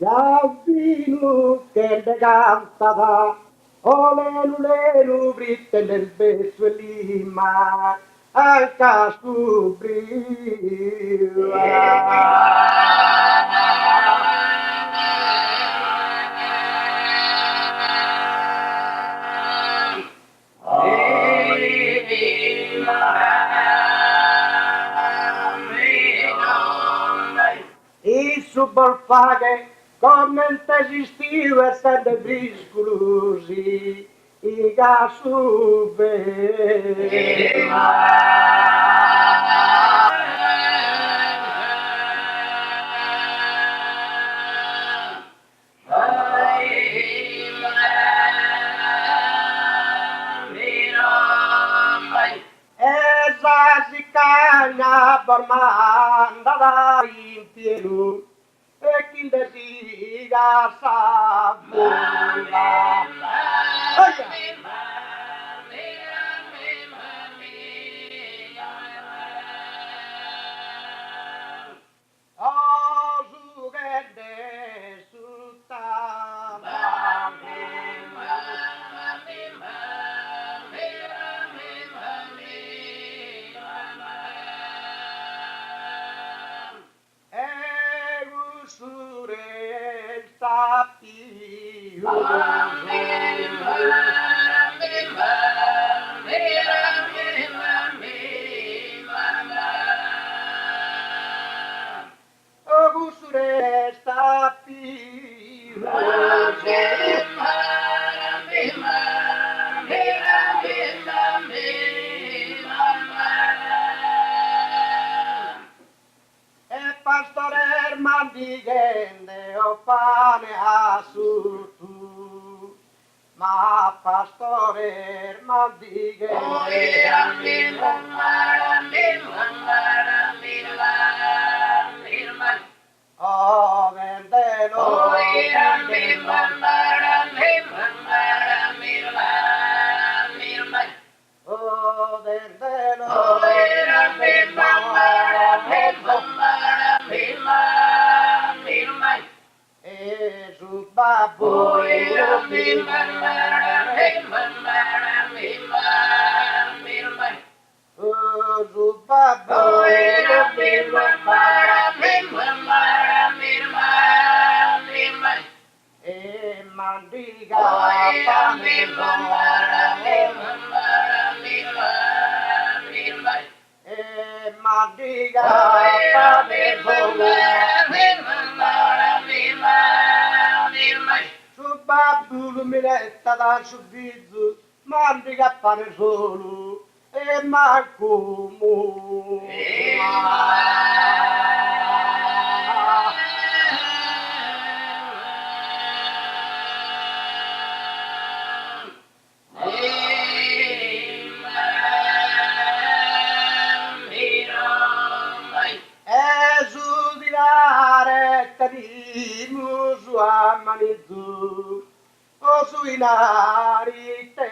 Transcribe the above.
Gambino che le cantava, olelu lelu britte nel beso e lima, anche scopriva. Isso por fare come esistiu essendo briscolosi e gasso esa sicagna barmanda in pieno e chi le diga sa Azugende sutta e usure sta più usure sta più e pastore mandigende o pane a su ma pastore mandigende o vendelo o vendelo e su babbo su babbo e mandiga e mandiga su babbo luminetta da subito mandiga pane solo e macumu esudirare tadimu suamanizu o suinari te